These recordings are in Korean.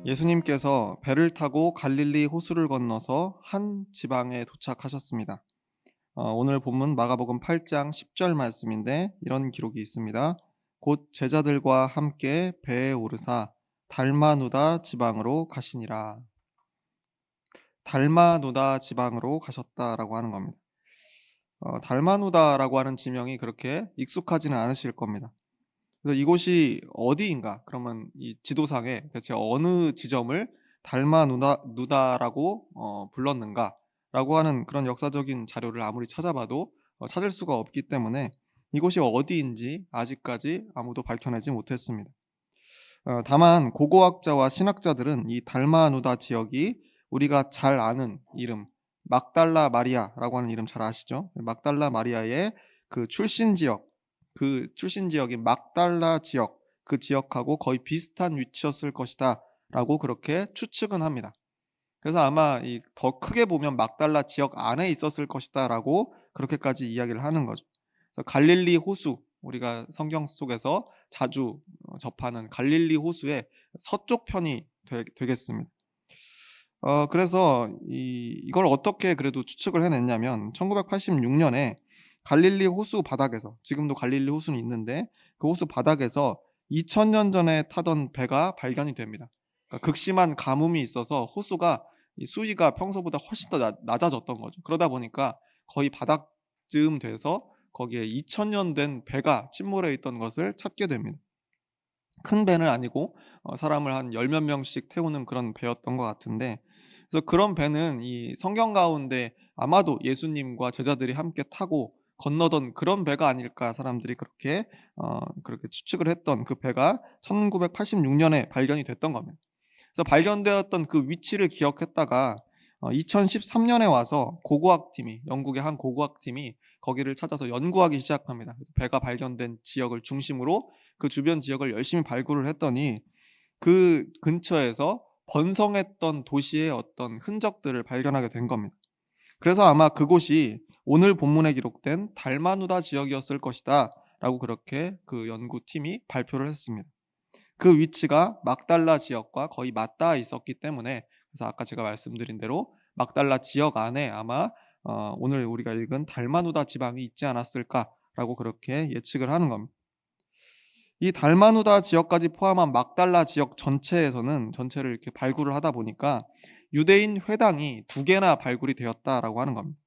예수님께서 배를 타고 갈릴리 호수를 건너서 한 지방에 도착하셨습니다. 오늘 본문 마가복음 8장 10절 말씀인데 이런 기록이 있습니다. 곧 제자들과 함께 배에 오르사 달마누다 지방으로 가시니라. 달마누다 지방으로 가셨다라고 하는 겁니다. 달마누다라고 하는 지명이 그렇게 익숙하지는 않으실 겁니다. 그래서 이곳이 어디인가? 그러면 이 지도상에 대체 어느 지점을 달마누다라고 불렀는가라고 하는 그런 역사적인 자료를 아무리 찾아봐도 찾을 수가 없기 때문에 이곳이 어디인지 아직까지 아무도 밝혀내지 못했습니다. 다만 고고학자와 신학자들은 이 달마누다 지역이 우리가 잘 아는 이름 막달라 마리아라고 하는 이름 잘 아시죠? 막달라 마리아의 그 출신 지역인 막달라 지역, 그 지역하고 거의 비슷한 위치였을 것이다라고 그렇게 추측은 합니다. 그래서 아마 이 더 크게 보면 막달라 지역 안에 있었을 것이다라고 그렇게까지 이야기를 하는 거죠. 그래서 갈릴리 호수, 우리가 성경 속에서 자주 접하는 갈릴리 호수의 서쪽 편이 되겠습니다. 그래서 이걸 어떻게 그래도 추측을 해냈냐면 1986년에 갈릴리 호수 바닥에서, 지금도 갈릴리 호수는 있는데 그 호수 바닥에서 2000년 전에 타던 배가 발견이 됩니다. 그러니까 극심한 가뭄이 있어서 호수가 이 수위가 평소보다 훨씬 더 낮아졌던 거죠. 그러다 보니까 거의 바닥쯤 돼서 거기에 2000년 된 배가 침몰해 있던 것을 찾게 됩니다. 큰 배는 아니고 사람을 한 열 몇 명씩 태우는 그런 배였던 것 같은데, 그래서 그런 배는 이 성경 가운데 아마도 예수님과 제자들이 함께 타고 건너던 그런 배가 아닐까, 사람들이 그렇게 추측을 했던 그 배가 1986년에 발견이 됐던 겁니다. 그래서 발견되었던 그 위치를 기억했다가 2013년에 와서 영국의 한 고고학팀이 거기를 찾아서 연구하기 시작합니다. 그래서 배가 발견된 지역을 중심으로 그 주변 지역을 열심히 발굴을 했더니 그 근처에서 번성했던 도시의 어떤 흔적들을 발견하게 된 겁니다. 그래서 아마 그곳이 오늘 본문에 기록된 달마누다 지역이었을 것이다 라고 그렇게 그 연구팀이 발표를 했습니다. 그 위치가 막달라 지역과 거의 맞닿아 있었기 때문에, 그래서 아까 제가 말씀드린 대로 막달라 지역 안에 아마 오늘 우리가 읽은 달마누다 지방이 있지 않았을까라고 그렇게 예측을 하는 겁니다. 이 달마누다 지역까지 포함한 막달라 지역 전체를 이렇게 발굴을 하다 보니까 유대인 회당이 2개나 발굴이 되었다라고 하는 겁니다.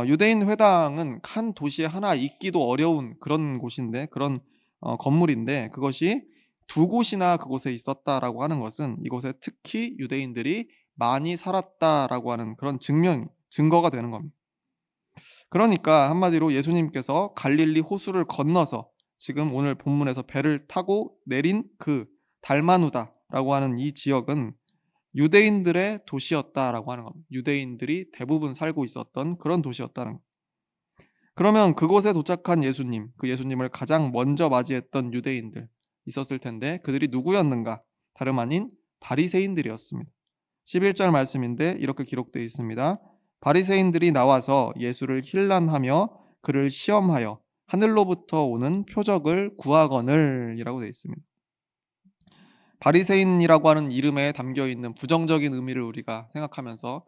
유대인 회당은 한 도시에 하나 있기도 어려운 그런 곳인데, 그런 건물인데, 그것이 2곳이나 그곳에 있었다라고 하는 것은 이곳에 특히 유대인들이 많이 살았다라고 하는 그런 증거가 되는 겁니다. 그러니까 한마디로 예수님께서 갈릴리 호수를 건너서 지금 오늘 본문에서 배를 타고 내린 그 달마누다라고 하는 이 지역은 유대인들의 도시였다라고 하는 겁니다. 유대인들이 대부분 살고 있었던 그런 도시였다는 겁니다. 그러면 그곳에 도착한 예수님, 그 예수님을 가장 먼저 맞이했던 유대인들 있었을 텐데, 그들이 누구였는가? 다름 아닌 바리새인들이었습니다. 11절 말씀인데 이렇게 기록되어 있습니다. 바리새인들이 나와서 예수를 힐난하며 그를 시험하여 하늘로부터 오는 표적을 구하거늘 이라고 되어 있습니다. 바리새인이라고 하는 이름에 담겨 있는 부정적인 의미를 우리가 생각하면서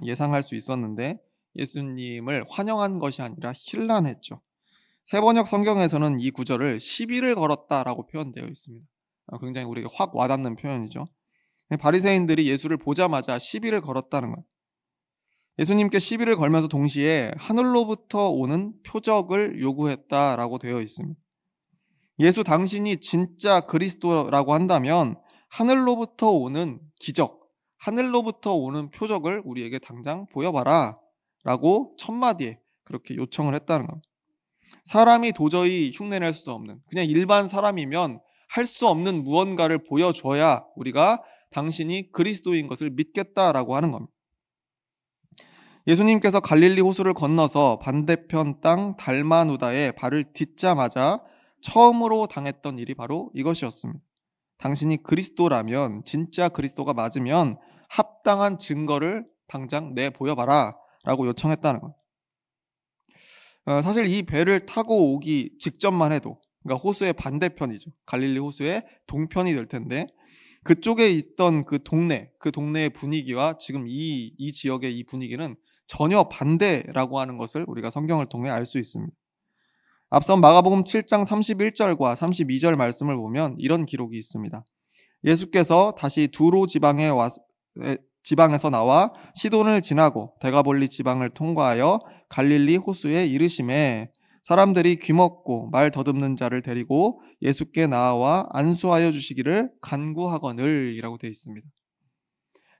예상할 수 있었는데, 예수님을 환영한 것이 아니라 힐난했죠. 세번역 성경에서는 이 구절을 시비를 걸었다라고 표현되어 있습니다. 굉장히 우리에게 확 와닿는 표현이죠. 바리새인들이 예수를 보자마자 시비를 걸었다는 거예요. 예수님께 시비를 걸면서 동시에 하늘로부터 오는 표적을 요구했다라고 되어 있습니다. 예수 당신이 진짜 그리스도라고 한다면 하늘로부터 오는 기적, 하늘로부터 오는 표적을 우리에게 당장 보여봐라 라고 첫마디에 그렇게 요청을 했다는 겁니다. 사람이 도저히 흉내낼 수 없는, 그냥 일반 사람이면 할 수 없는 무언가를 보여줘야 우리가 당신이 그리스도인 것을 믿겠다라고 하는 겁니다. 예수님께서 갈릴리 호수를 건너서 반대편 땅 달마누다에 발을 딛자마자 처음으로 당했던 일이 바로 이것이었습니다. 당신이 그리스도라면, 진짜 그리스도가 맞으면 합당한 증거를 당장 내 보여봐라 라고 요청했다는 거예요. 사실 이 배를 타고 오기 직전만 해도, 그러니까 호수의 반대편이죠. 갈릴리 호수의 동편이 될 텐데, 그쪽에 있던 그 동네의 분위기와 지금 이 지역의 이 분위기는 전혀 반대라고 하는 것을 우리가 성경을 통해 알 수 있습니다. 앞선 마가복음 7장 31절과 32절 말씀을 보면 이런 기록이 있습니다. 예수께서 다시 두로 지방에서 나와 시돈을 지나고 데가볼리 지방을 통과하여 갈릴리 호수에 이르심에 사람들이 귀먹고 말 더듬는 자를 데리고 예수께 나와 안수하여 주시기를 간구하거늘이라고 되어 있습니다.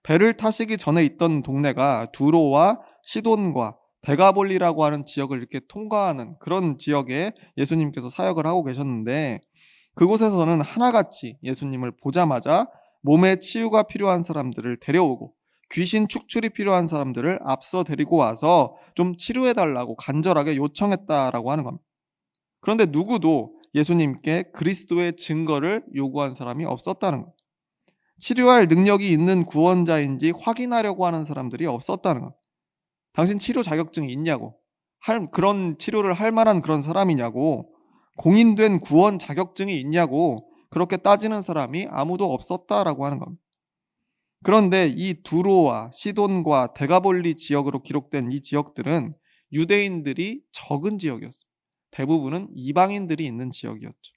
배를 타시기 전에 있던 동네가 두로와 시돈과 데가볼리라고 하는 지역을 이렇게 통과하는 그런 지역에 예수님께서 사역을 하고 계셨는데, 그곳에서는 하나같이 예수님을 보자마자 몸에 치유가 필요한 사람들을 데려오고 귀신 축출이 필요한 사람들을 앞서 데리고 와서 좀 치료해 달라고 간절하게 요청했다라고 하는 겁니다. 그런데 누구도 예수님께 그리스도의 증거를 요구한 사람이 없었다는 거예요. 치료할 능력이 있는 구원자인지 확인하려고 하는 사람들이 없었다는 거예요. 당신 치료 자격증이 있냐고, 그런 치료를 할 만한 그런 사람이냐고, 공인된 구원 자격증이 있냐고 그렇게 따지는 사람이 아무도 없었다라고 하는 겁니다. 그런데 이 두로와 시돈과 데가볼리 지역으로 기록된 이 지역들은 유대인들이 적은 지역이었어요. 대부분은 이방인들이 있는 지역이었죠.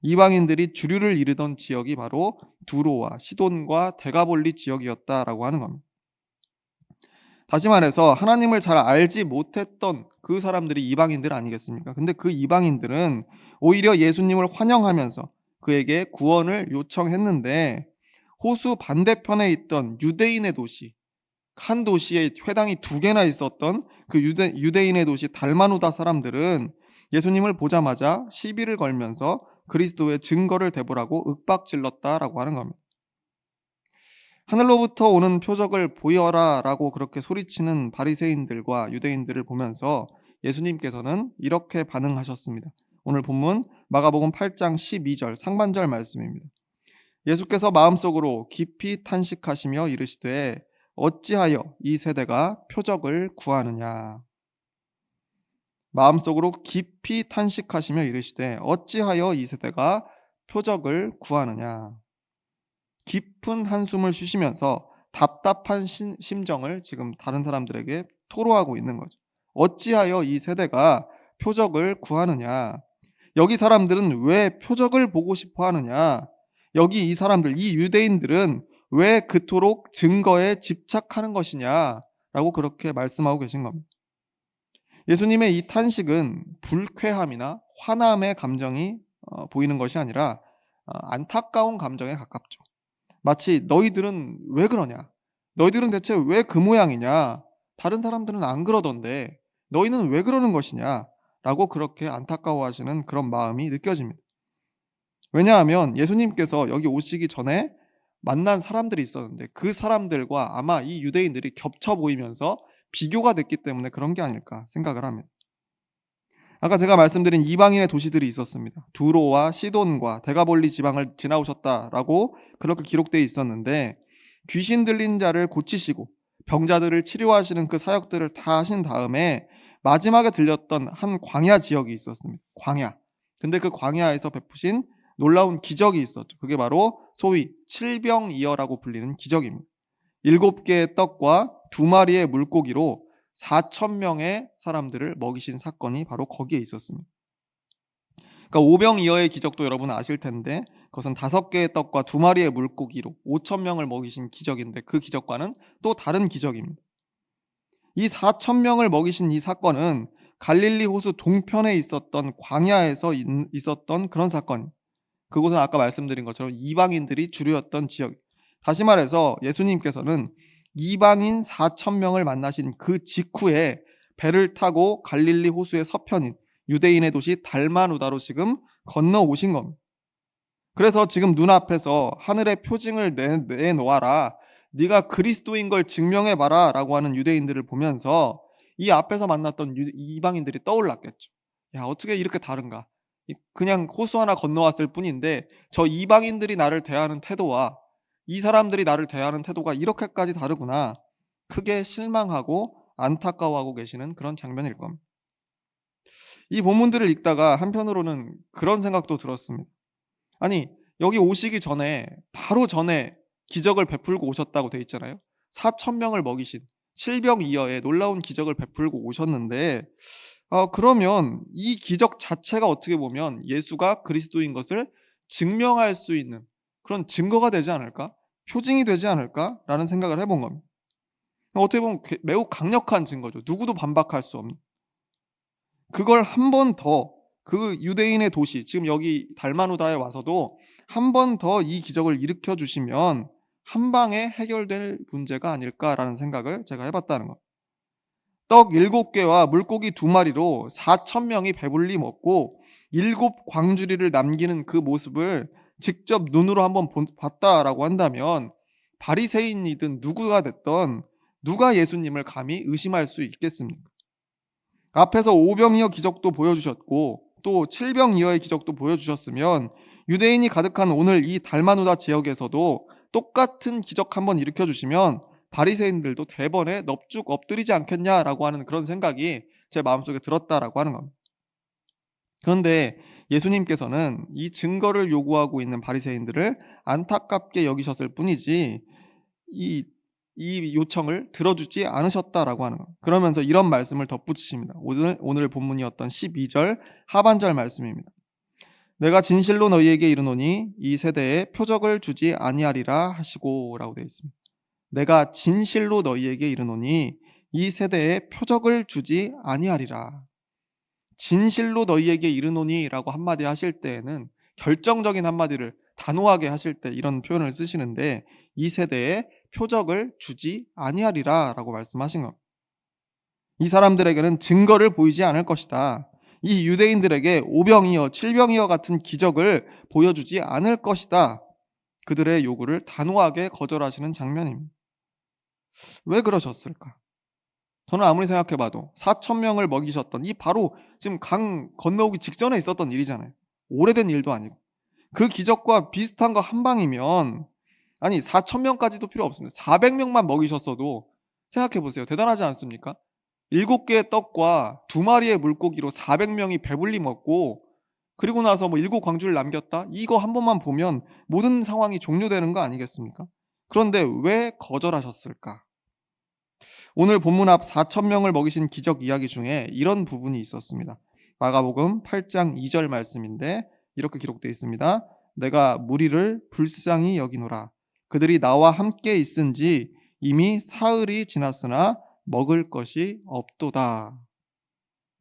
이방인들이 주류를 이루던 지역이 바로 두로와 시돈과 데가볼리 지역이었다라고 하는 겁니다. 다시 말해서 하나님을 잘 알지 못했던 그 사람들이 이방인들 아니겠습니까? 근데 그 이방인들은 오히려 예수님을 환영하면서 그에게 구원을 요청했는데, 호수 반대편에 있던 유대인의 도시, 한 도시에 회당이 2개나 있었던 그 유대인의 도시 달마누다 사람들은 예수님을 보자마자 시비를 걸면서 그리스도의 증거를 대보라고 윽박질렀다라고 하는 겁니다. 하늘로부터 오는 표적을 보여라라고 그렇게 소리치는 바리새인들과 유대인들을 보면서 예수님께서는 이렇게 반응하셨습니다. 오늘 본문 마가복음 8장 12절 상반절 말씀입니다. 예수께서 마음속으로 깊이 탄식하시며 이르시되 어찌하여 이 세대가 표적을 구하느냐. 마음속으로 깊이 탄식하시며 이르시되 어찌하여 이 세대가 표적을 구하느냐. 깊은 한숨을 쉬시면서 답답한 심정을 지금 다른 사람들에게 토로하고 있는 거죠. 어찌하여 이 세대가 표적을 구하느냐. 여기 사람들은 왜 표적을 보고 싶어 하느냐. 여기 이 사람들, 이 유대인들은 왜 그토록 증거에 집착하는 것이냐 라고 그렇게 말씀하고 계신 겁니다. 예수님의 이 탄식은 불쾌함이나 화남의 감정이 보이는 것이 아니라 안타까운 감정에 가깝죠. 마치 너희들은 왜 그러냐? 너희들은 대체 왜 그 모양이냐? 다른 사람들은 안 그러던데 너희는 왜 그러는 것이냐? 라고 그렇게 안타까워하시는 그런 마음이 느껴집니다. 왜냐하면 예수님께서 여기 오시기 전에 만난 사람들이 있었는데 그 사람들과 아마 이 유대인들이 겹쳐 보이면서 비교가 됐기 때문에 그런 게 아닐까 생각을 합니다. 아까 제가 말씀드린 이방인의 도시들이 있었습니다. 두로와 시돈과 데가볼리 지방을 지나오셨다라고 그렇게 기록되어 있었는데, 귀신 들린 자를 고치시고 병자들을 치료하시는 그 사역들을 다 하신 다음에 마지막에 들렸던 한 광야 지역이 있었습니다. 광야. 근데 그 광야에서 베푸신 놀라운 기적이 있었죠. 그게 바로 소위 칠병이어라고 불리는 기적입니다. 7개의 떡과 2마리의 물고기로 4,000명의 사람들을 먹이신 사건이 바로 거기에 있었습니다. 그러니까 오병이어의 기적도 여러분 아실 텐데 그것은 5개의 떡과 2마리의 물고기로 5,000명을 먹이신 기적인데 그 기적과는 또 다른 기적입니다. 이 4,000명을 먹이신 이 사건은 갈릴리 호수 동편에 있었던 광야에서 있었던 그런 사건. 그곳은 아까 말씀드린 것처럼 이방인들이 주류였던 지역. 다시 말해서 예수님께서는 이방인 4,000명을 만나신 그 직후에 배를 타고 갈릴리 호수의 서편인 유대인의 도시 달마누다로 지금 건너오신 겁니다. 그래서 지금 눈앞에서 하늘의 표징을 내놓아라. 네가 그리스도인 걸 증명해봐라 라고 하는 유대인들을 보면서 이 앞에서 만났던 이방인들이 떠올랐겠죠. 야, 어떻게 이렇게 다른가. 그냥 호수 하나 건너왔을 뿐인데 저 이방인들이 나를 대하는 태도와 이 사람들이 나를 대하는 태도가 이렇게까지 다르구나. 크게 실망하고 안타까워하고 계시는 그런 장면일 겁니다. 이 본문들을 읽다가 한편으로는 그런 생각도 들었습니다. 아니, 여기 오시기 전에 바로 전에 기적을 베풀고 오셨다고 돼 있잖아요. 4,000명을 먹이신 칠병이어의 놀라운 기적을 베풀고 오셨는데 그러면 이 기적 자체가 어떻게 보면 예수가 그리스도인 것을 증명할 수 있는 그런 증거가 되지 않을까? 표징이 되지 않을까라는 생각을 해본 겁니다. 어떻게 보면 매우 강력한 증거죠. 누구도 반박할 수 없는. 그걸 한 번 더 그 유대인의 도시 지금 여기 달마누다에 와서도 한 번 더 이 기적을 일으켜 주시면 한 방에 해결될 문제가 아닐까라는 생각을 제가 해봤다는 거. 떡 7개와 물고기 2마리로 4,000명이 배불리 먹고 7광주리를 남기는 그 모습을 직접 눈으로 한번 봤다라고 한다면 바리새인이든 누구가 됐던 누가 예수님을 감히 의심할 수 있겠습니까? 앞에서 5병이어 기적도 보여주셨고 또 7병이어의 기적도 보여주셨으면 유대인이 가득한 오늘 이 달마누다 지역에서도 똑같은 기적 한번 일으켜 주시면 바리새인들도 대번에 넙죽 엎드리지 않겠냐라고 하는 그런 생각이 제 마음속에 들었다라고 하는 겁니다. 그런데 예수님께서는 이 증거를 요구하고 있는 바리새인들을 안타깝게 여기셨을 뿐이지 이 요청을 들어주지 않으셨다라고 하는 것. 그러면서 이런 말씀을 덧붙이십니다. 오늘 본문이었던 12절 하반절 말씀입니다. 내가 진실로 너희에게 이르노니 이 세대에 표적을 주지 아니하리라 하시고라고 되어 있습니다. 내가 진실로 너희에게 이르노니 이 세대에 표적을 주지 아니하리라. 진실로 너희에게 이르노니라고 한마디 하실 때에는 결정적인 한마디를 단호하게 하실 때 이런 표현을 쓰시는데 이 세대에 표적을 주지 아니하리라라고 말씀하신 겁니다. 이 사람들에게는 증거를 보이지 않을 것이다. 이 유대인들에게 5병이어 7병이어 같은 기적을 보여주지 않을 것이다. 그들의 요구를 단호하게 거절하시는 장면입니다. 왜 그러셨을까? 저는 아무리 생각해봐도 4,000명을 먹이셨던 이 바로 지금 강 건너오기 직전에 있었던 일이잖아요. 오래된 일도 아니고. 그 기적과 비슷한 거 한 방이면 아니 4,000명까지도 필요 없습니다. 400명만 먹이셨어도 생각해보세요. 대단하지 않습니까? 7개의 떡과 2마리의 물고기로 400명이 배불리 먹고 그리고 나서 뭐 7광주를 남겼다? 이거 한 번만 보면 모든 상황이 종료되는 거 아니겠습니까? 그런데 왜 거절하셨을까? 오늘 본문 앞 4,000명을 먹이신 기적 이야기 중에 이런 부분이 있었습니다. 마가복음 8장 2절 말씀인데 이렇게 기록되어 있습니다. 내가 무리를 불쌍히 여기노라. 그들이 나와 함께 있은지 이미 사흘이 지났으나 먹을 것이 없도다.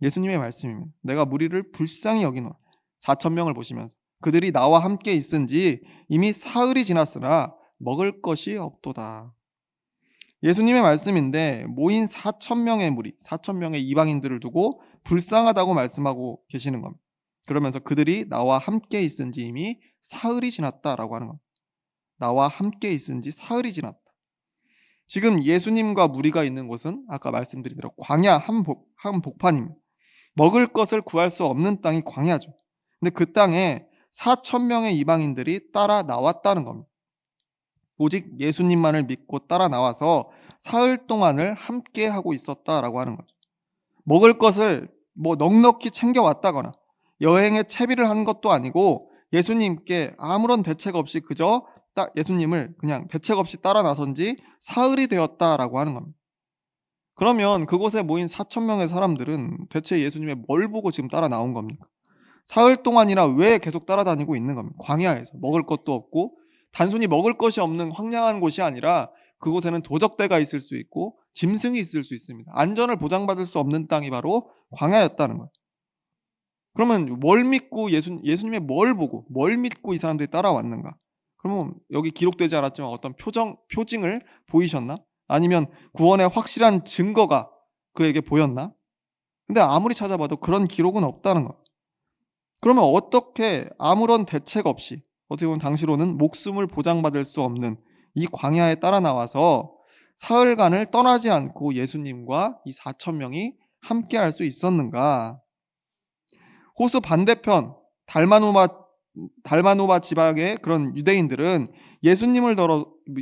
예수님의 말씀입니다. 내가 무리를 불쌍히 여기노라. 4,000명을 보시면서 그들이 나와 함께 있은지 이미 사흘이 지났으나 먹을 것이 없도다. 예수님의 말씀인데 모인 4,000명의 무리, 4,000명의 이방인들을 두고 불쌍하다고 말씀하고 계시는 겁니다. 그러면서 그들이 나와 함께 있은지 이미 사흘이 지났다라고 하는 겁니다. 나와 함께 있은지 사흘이 지났다. 지금 예수님과 무리가 있는 곳은 아까 말씀드린 대로 광야 한복판입니다. 먹을 것을 구할 수 없는 땅이 광야죠. 근데 그 땅에 4,000명의 이방인들이 따라 나왔다는 겁니다. 오직 예수님만을 믿고 따라 나와서 사흘 동안을 함께 하고 있었다라고 하는 거죠. 먹을 것을 뭐 넉넉히 챙겨왔다거나 여행에 채비를 한 것도 아니고 예수님께 아무런 대책 없이 그저 예수님을 그냥 대책 없이 따라 나선 지 사흘이 되었다라고 하는 겁니다. 그러면 그곳에 모인 4,000명의 사람들은 대체 예수님의 뭘 보고 지금 따라 나온 겁니까? 사흘 동안이나 왜 계속 따라다니고 있는 겁니까? 광야에서 먹을 것도 없고 단순히 먹을 것이 없는 황량한 곳이 아니라 그곳에는 도적대가 있을 수 있고 짐승이 있을 수 있습니다. 안전을 보장받을 수 없는 땅이 바로 광야였다는 거예요. 그러면 뭘 믿고 예수님의 뭘 보고 뭘 믿고 이 사람들이 따라왔는가? 그러면 여기 기록되지 않았지만 어떤 표징을 보이셨나? 아니면 구원의 확실한 증거가 그에게 보였나? 근데 아무리 찾아봐도 그런 기록은 없다는 거예요. 그러면 어떻게 아무런 대책 없이 어떻게 보면 당시로는 목숨을 보장받을 수 없는 이 광야에 따라 나와서 사흘간을 떠나지 않고 예수님과 이 4,000명이 함께 할 수 있었는가? 호수 반대편 달마누바 지방의 그런 유대인들은 예수님을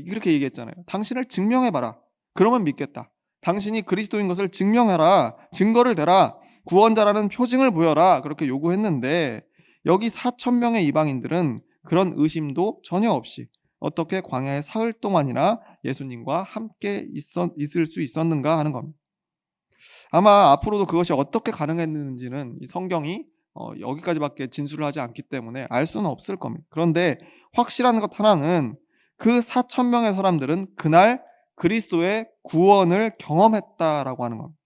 이렇게 얘기했잖아요. 당신을 증명해봐라. 그러면 믿겠다. 당신이 그리스도인 것을 증명해라. 증거를 대라. 구원자라는 표징을 보여라. 그렇게 요구했는데 여기 4,000명의 이방인들은 그런 의심도 전혀 없이 어떻게 광야에 사흘 동안이나 예수님과 함께 있을 수 있었는가 하는 겁니다. 아마 앞으로도 그것이 어떻게 가능했는지는 이 성경이 여기까지밖에 진술을 하지 않기 때문에 알 수는 없을 겁니다. 그런데 확실한 것 하나는 그 4천 명의 사람들은 그날 그리스도의 구원을 경험했다라고 하는 겁니다.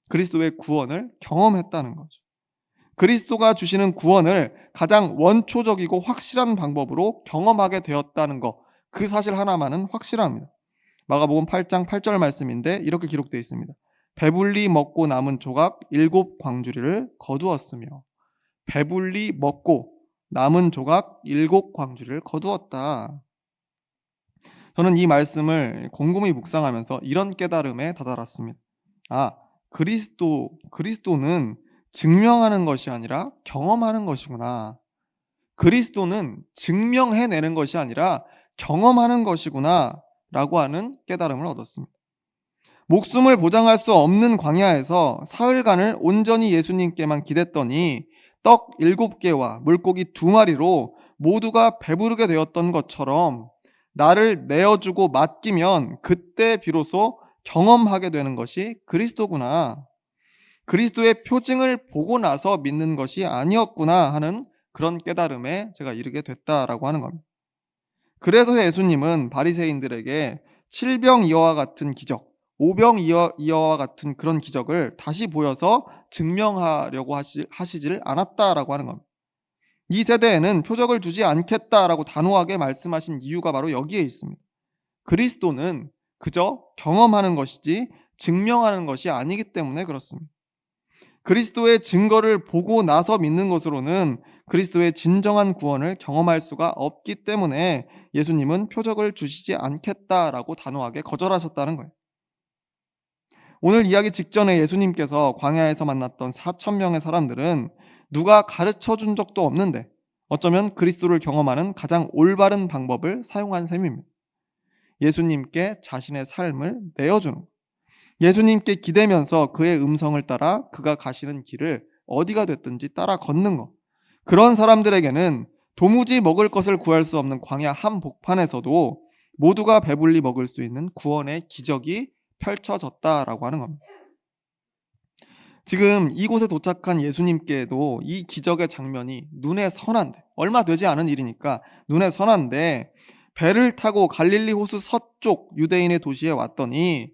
그리스도의 구원을 경험했다는 거죠. 그리스도가 주시는 구원을 가장 원초적이고 확실한 방법으로 경험하게 되었다는 것, 그 사실 하나만은 확실합니다. 마가복음 8장 8절 말씀인데 이렇게 기록되어 있습니다. 배불리 먹고 남은 조각 7 광주리를 거두었으며, 배불리 먹고 남은 조각 7 광주리를 거두었다. 저는 이 말씀을 곰곰이 묵상하면서 이런 깨달음에 다다랐습니다. 그리스도는 증명하는 것이 아니라 경험하는 것이구나. 그리스도는 증명해내는 것이 아니라 경험하는 것이구나 라고 하는 깨달음을 얻었습니다. 목숨을 보장할 수 없는 광야에서 사흘간을 온전히 예수님께만 기댔더니 떡 7개와 물고기 2마리로 모두가 배부르게 되었던 것처럼 나를 내어주고 맡기면 그때 비로소 경험하게 되는 것이 그리스도구나. 그리스도의 표징을 보고 나서 믿는 것이 아니었구나 하는 그런 깨달음에 제가 이르게 됐다라고 하는 겁니다. 그래서 예수님은 바리새인들에게 7병이어와 같은 기적, 5병이어와 같은 그런 기적을 다시 보여서 증명하려고 하시질 않았다라고 하는 겁니다. 이 세대에는 표적을 주지 않겠다라고 단호하게 말씀하신 이유가 바로 여기에 있습니다. 그리스도는 그저 경험하는 것이지 증명하는 것이 아니기 때문에 그렇습니다. 그리스도의 증거를 보고 나서 믿는 것으로는 그리스도의 진정한 구원을 경험할 수가 없기 때문에 예수님은 표적을 주시지 않겠다라고 단호하게 거절하셨다는 거예요. 오늘 이야기 직전에 예수님께서 광야에서 만났던 4천 명의 사람들은 누가 가르쳐 준 적도 없는데 어쩌면 그리스도를 경험하는 가장 올바른 방법을 사용한 셈입니다. 예수님께 자신의 삶을 내어주는 거예요. 예수님께 기대면서 그의 음성을 따라 그가 가시는 길을 어디가 됐든지 따라 걷는 것. 그런 사람들에게는 도무지 먹을 것을 구할 수 없는 광야 한복판에서도 모두가 배불리 먹을 수 있는 구원의 기적이 펼쳐졌다라고 하는 겁니다. 지금 이곳에 도착한 예수님께도 이 기적의 장면이 눈에 선한데, 얼마 되지 않은 일이니까 눈에 선한데, 배를 타고 갈릴리 호수 서쪽 유대인의 도시에 왔더니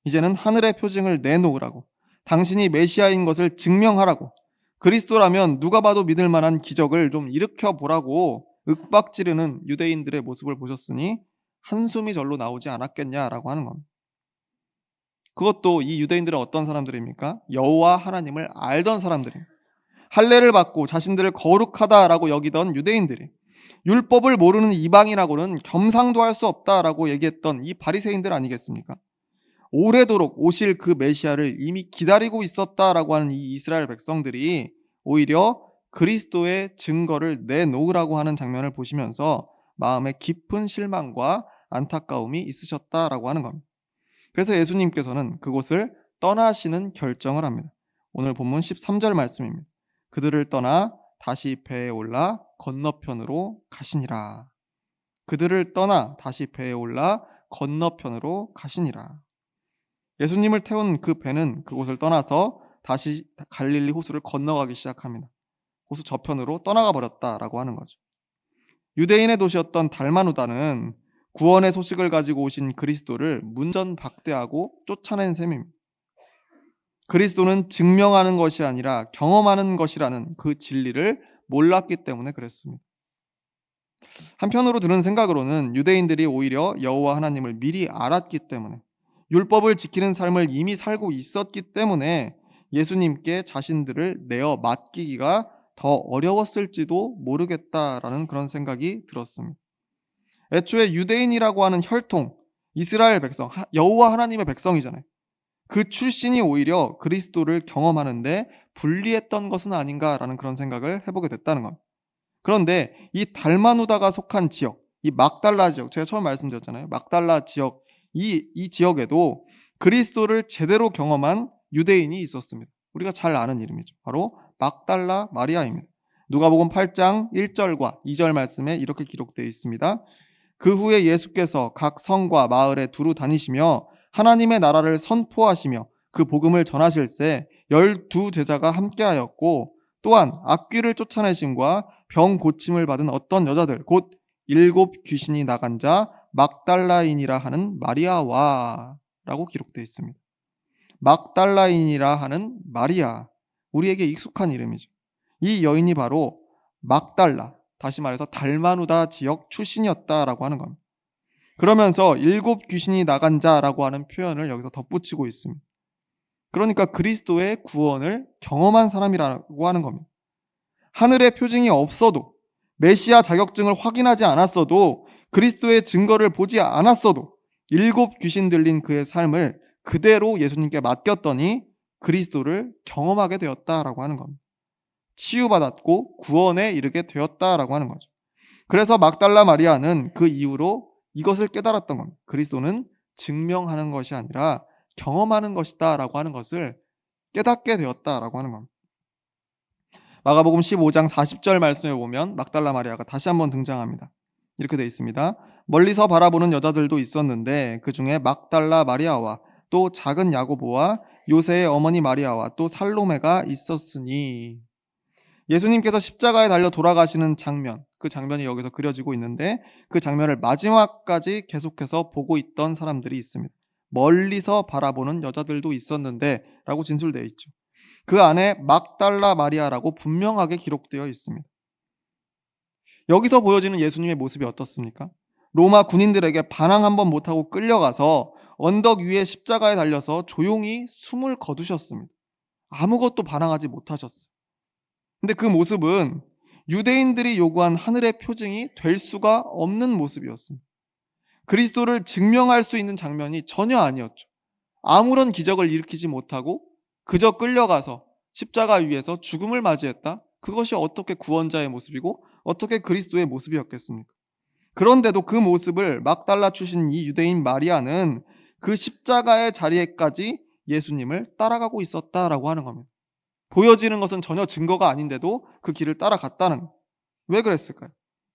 이제는 하늘의 표징을 내놓으라고, 당신이 메시아인 것을 증명하라고, 그리스도라면 누가 봐도 믿을 만한 기적을 좀 일으켜보라고 윽박지르는 유대인들의 모습을 보셨으니 한숨이 절로 나오지 않았겠냐라고 하는 겁니다. 그것도 이 유대인들은 어떤 사람들입니까? 여호와 하나님을 알던 사람들입니다. 할례를 받고 자신들을 거룩하다라고 여기던 유대인들이, 율법을 모르는 이방인하고는 겸상도 할 수 없다라고 얘기했던 이 바리새인들 아니겠습니까? 오래도록 오실 그 메시아를 이미 기다리고 있었다라고 하는 이 이스라엘 백성들이 오히려 그리스도의 증거를 내놓으라고 하는 장면을 보시면서 마음에 깊은 실망과 안타까움이 있으셨다라고 하는 겁니다. 그래서 예수님께서는 그곳을 떠나시는 결정을 합니다. 오늘 본문 13절 말씀입니다. 그들을 떠나 다시 배에 올라 건너편으로 가시니라. 그들을 떠나 다시 배에 올라 건너편으로 가시니라. 예수님을 태운 그 배는 그곳을 떠나서 다시 갈릴리 호수를 건너가기 시작합니다. 호수 저편으로 떠나가 버렸다라고 하는 거죠. 유대인의 도시였던 달마누다는 구원의 소식을 가지고 오신 그리스도를 문전박대하고 쫓아낸 셈입니다. 그리스도는 증명하는 것이 아니라 경험하는 것이라는 그 진리를 몰랐기 때문에 그랬습니다. 한편으로 드는 생각으로는 유대인들이 오히려 여호와 하나님을 미리 알았기 때문에, 율법을 지키는 삶을 이미 살고 있었기 때문에 예수님께 자신들을 내어 맡기기가 더 어려웠을지도 모르겠다라는 그런 생각이 들었습니다. 애초에 유대인이라고 하는 혈통, 이스라엘 백성, 여호와 하나님의 백성이잖아요. 그 출신이 오히려 그리스도를 경험하는데 불리했던 것은 아닌가라는 그런 생각을 해보게 됐다는 겁니다. 그런데 이 달마누다가 속한 지역, 이 막달라 지역, 제가 처음 말씀드렸잖아요. 막달라 지역, 이 지역에도 그리스도를 제대로 경험한 유대인이 있었습니다. 우리가 잘 아는 이름이죠. 바로 막달라 마리아입니다. 누가복음 8장 1절과 2절 말씀에 이렇게 기록되어 있습니다. 그 후에 예수께서 각 성과 마을에 두루 다니시며 하나님의 나라를 선포하시며 그 복음을 전하실새 12제자가 함께하였고, 또한 악귀를 쫓아내심과 병 고침을 받은 어떤 여자들 곧 7 귀신이 나간 자 막달라인이라 하는 마리아와 라고 기록되어 있습니다. 막달라인이라 하는 마리아, 우리에게 익숙한 이름이죠. 이 여인이 바로 막달라, 다시 말해서 달마누다 지역 출신이었다라고 하는 겁니다. 그러면서 7 귀신이 나간 자라고 하는 표현을 여기서 덧붙이고 있습니다. 그러니까 그리스도의 구원을 경험한 사람이라고 하는 겁니다. 하늘의 표징이 없어도, 메시아 자격증을 확인하지 않았어도, 그리스도의 증거를 보지 않았어도 7 귀신 들린 그의 삶을 그대로 예수님께 맡겼더니 그리스도를 경험하게 되었다라고 하는 겁니다. 치유받았고 구원에 이르게 되었다라고 하는 거죠. 그래서 막달라 마리아는 그 이후로 이것을 깨달았던 겁니다. 그리스도는 증명하는 것이 아니라 경험하는 것이다 라고 하는 것을 깨닫게 되었다라고 하는 겁니다. 마가복음 15장 40절 말씀에 보면 막달라 마리아가 다시 한번 등장합니다. 이렇게 되어 있습니다. 멀리서 바라보는 여자들도 있었는데 그 중에 막달라 마리아와 또 작은 야고보와 요새의 어머니 마리아와 또 살로메가 있었으니, 예수님께서 십자가에 달려 돌아가시는 장면, 그 장면이 여기서 그려지고 있는데 그 장면을 마지막까지 계속해서 보고 있던 사람들이 있습니다. 멀리서 바라보는 여자들도 있었는데 라고 진술되어 있죠. 그 안에 막달라 마리아라고 분명하게 기록되어 있습니다. 여기서 보여지는 예수님의 모습이 어떻습니까? 로마 군인들에게 반항 한번 못하고 끌려가서 언덕 위에 십자가에 달려서 조용히 숨을 거두셨습니다. 아무것도 반항하지 못하셨어요. 근데 그 모습은 유대인들이 요구한 하늘의 표징이 될 수가 없는 모습이었습니다. 그리스도를 증명할 수 있는 장면이 전혀 아니었죠. 아무런 기적을 일으키지 못하고 그저 끌려가서 십자가 위에서 죽음을 맞이했다? 그것이 어떻게 구원자의 모습이고 어떻게 그리스도의 모습이었겠습니까? 그런데도 그 모습을 막달라 출신 이 유대인 마리아는 그 십자가의 자리에까지 예수님을 따라가고 있었다라고 하는 겁니다. 보여지는 것은 전혀 증거가 아닌데도 그 길을 따라갔다는 거예요. 왜 그랬을까요?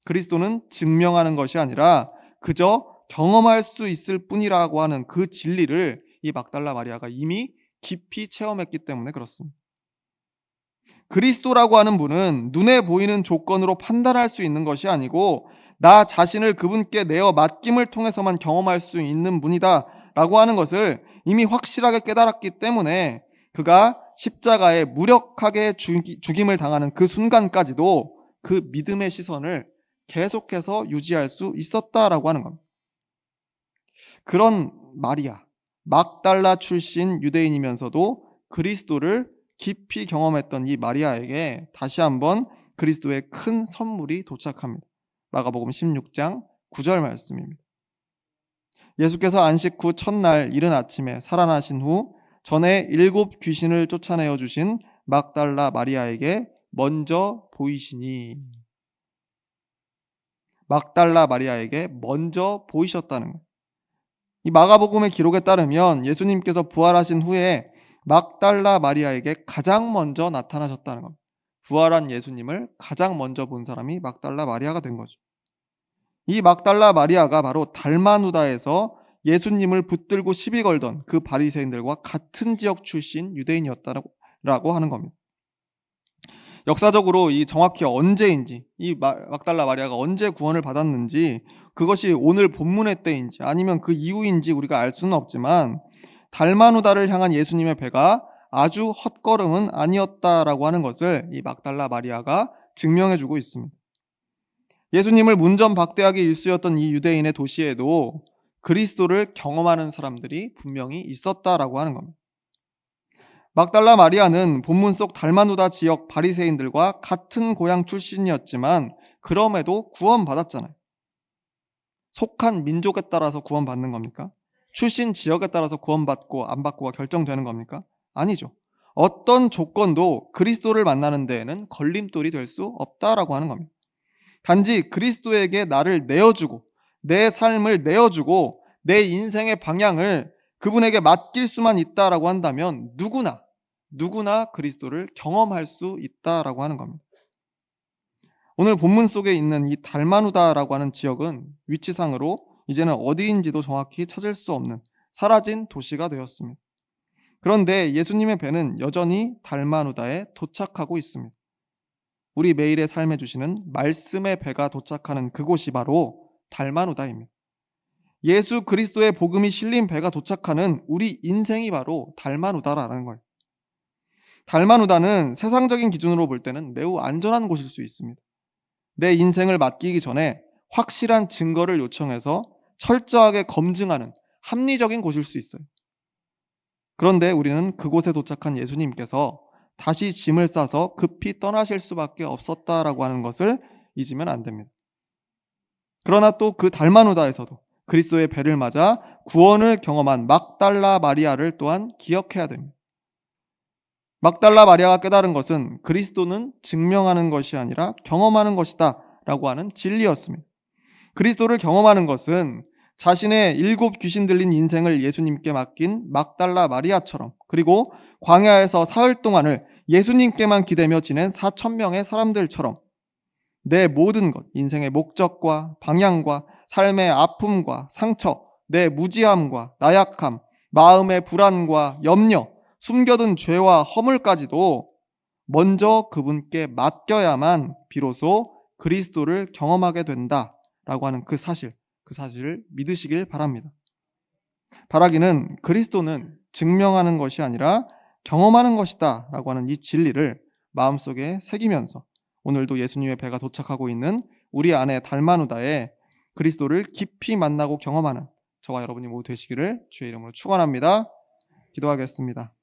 그리스도는 증명하는 것이 아니라 그저 경험할 수 있을 뿐이라고 하는 그 진리를 이 막달라 마리아가 이미 깊이 체험했기 때문에 그렇습니다. 그리스도라고 하는 분은 눈에 보이는 조건으로 판단할 수 있는 것이 아니고 나 자신을 그분께 내어 맡김을 통해서만 경험할 수 있는 분이다 라고 하는 것을 이미 확실하게 깨달았기 때문에 그가 십자가에 무력하게 죽임을 당하는 그 순간까지도 그 믿음의 시선을 계속해서 유지할 수 있었다라고 하는 겁니다. 그런 마리아, 막달라 출신 유대인이면서도 그리스도를 깊이 경험했던 이 마리아에게 다시 한번 그리스도의 큰 선물이 도착합니다. 마가복음 16장 9절 말씀입니다. 예수께서 안식 후 첫날 이른 아침에 살아나신 후 전에 7 귀신을 쫓아내어 주신 막달라 마리아에게 먼저 보이시니, 막달라 마리아에게 먼저 보이셨다는 거예요. 이 마가복음의 기록에 따르면 예수님께서 부활하신 후에 막달라 마리아에게 가장 먼저 나타나셨다는 겁니다. 부활한 예수님을 가장 먼저 본 사람이 막달라 마리아가 된 거죠. 이 막달라 마리아가 바로 달마누다에서 예수님을 붙들고 시비 걸던 그 바리새인들과 같은 지역 출신 유대인이었다라고 하는 겁니다. 역사적으로 이 정확히 언제인지, 이 막달라 마리아가 언제 구원을 받았는지, 그것이 오늘 본문의 때인지 아니면 그 이후인지 우리가 알 수는 없지만 달마누다를 향한 예수님의 배가 아주 헛걸음은 아니었다라고 하는 것을 이 막달라 마리아가 증명해주고 있습니다. 예수님을 문전박대하게 일쑤였던 이 유대인의 도시에도 그리스도를 경험하는 사람들이 분명히 있었다라고 하는 겁니다. 막달라 마리아는 본문 속 달마누다 지역 바리새인들과 같은 고향 출신이었지만 그럼에도 구원받았잖아요. 속한 민족에 따라서 구원받는 겁니까? 출신 지역에 따라서 구원받고 안 받고가 결정되는 겁니까? 아니죠. 어떤 조건도 그리스도를 만나는 데에는 걸림돌이 될 수 없다라고 하는 겁니다. 단지 그리스도에게 나를 내어주고 내 삶을 내어주고 내 인생의 방향을 그분에게 맡길 수만 있다라고 한다면 누구나 그리스도를 경험할 수 있다라고 하는 겁니다. 오늘 본문 속에 있는 이 달마누다라고 하는 지역은 위치상으로 이제는 어디인지도 정확히 찾을 수 없는 사라진 도시가 되었습니다. 그런데 예수님의 배는 여전히 달마누다에 도착하고 있습니다. 우리 매일의 삶에 주시는 말씀의 배가 도착하는 그곳이 바로 달마누다입니다. 예수 그리스도의 복음이 실린 배가 도착하는 우리 인생이 바로 달마누다라는 거예요. 달마누다는 세상적인 기준으로 볼 때는 매우 안전한 곳일 수 있습니다. 내 인생을 맡기기 전에 확실한 증거를 요청해서 철저하게 검증하는 합리적인 곳일 수 있어요. 그런데 우리는 그곳에 도착한 예수님께서 다시 짐을 싸서 급히 떠나실 수밖에 없었다라고 하는 것을 잊으면 안 됩니다. 그러나 또 그 달마누다에서도 그리스도의 배를 맞아 구원을 경험한 막달라 마리아를 또한 기억해야 됩니다. 막달라 마리아가 깨달은 것은 그리스도는 증명하는 것이 아니라 경험하는 것이다 라고 하는 진리였습니다. 그리스도를 경험하는 것은 자신의 7 귀신 들린 인생을 예수님께 맡긴 막달라 마리아처럼, 그리고 광야에서 사흘 동안을 예수님께만 기대며 지낸 4,000명의 사람들처럼 내 모든 것, 인생의 목적과 방향과 삶의 아픔과 상처, 내 무지함과 나약함, 마음의 불안과 염려, 숨겨둔 죄와 허물까지도 먼저 그분께 맡겨야만 비로소 그리스도를 경험하게 된다라고 하는 그 사실을 믿으시길 바랍니다. 바라기는 그리스도는 증명하는 것이 아니라 경험하는 것이다 라고 하는 이 진리를 마음속에 새기면서 오늘도 예수님의 배가 도착하고 있는 우리 안에 달마누다에 그리스도를 깊이 만나고 경험하는 저와 여러분이 모두 되시기를 주의 이름으로 축원합니다. 기도하겠습니다.